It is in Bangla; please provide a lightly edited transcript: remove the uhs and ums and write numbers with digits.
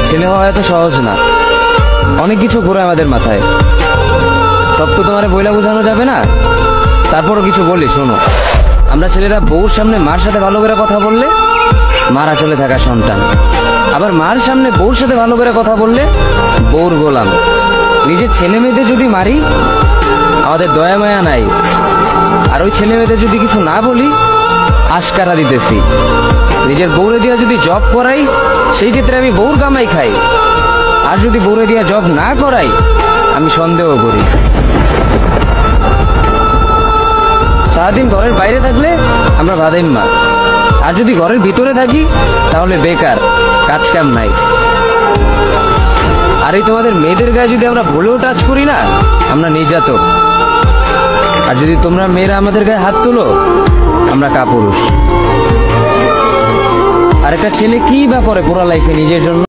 ছেলে হওয়া এত সহজ না, অনেক কিছু ঘুরে আমাদের মাথায়। সব তো তোমার বইলা বোঝানো যাবে না, তারপরও কিছু বলি শোনো। আমরা ছেলেরা বউর সামনে মার সাথে ভালো করে কথা বললে মারা চলে থাকা সন্তান, আবার মার সামনে বউর সাথে ভালো করে কথা বললে বউর গোলাম। নিজের ছেলে মেয়েদের যদি মারি আমাদের দয়া মায়া নাই, আর ওই ছেলে মেয়েদের যদি কিছু না বলি আশকারা দিতেছি। নিজের বউরে দিয়া যদি জব করাই সেই ক্ষেত্রে আমি বউর কামাই খাই, আর যদি বউরে দিয়া জব না করাই আমি সন্দেহ করি। সারাদিন ঘরের বাইরে থাকলে আমরা ভাদাইম্মা, আর যদি ঘরের ভিতরে থাকি তাহলে বেকার, কাজ কাম নাই। আর এই তোমাদের মেয়েদের গায়ে যদি আমরা ভুলেও টাচ করি না আমরা নির্যাতক, আর যদি তোমরা মেয়েরা আমাদের গায়ে হাত তুলো আমরা কাপুরুষ। আর একটা ছেলে কি বা করে পুরো লাইফে নিজের জন্য?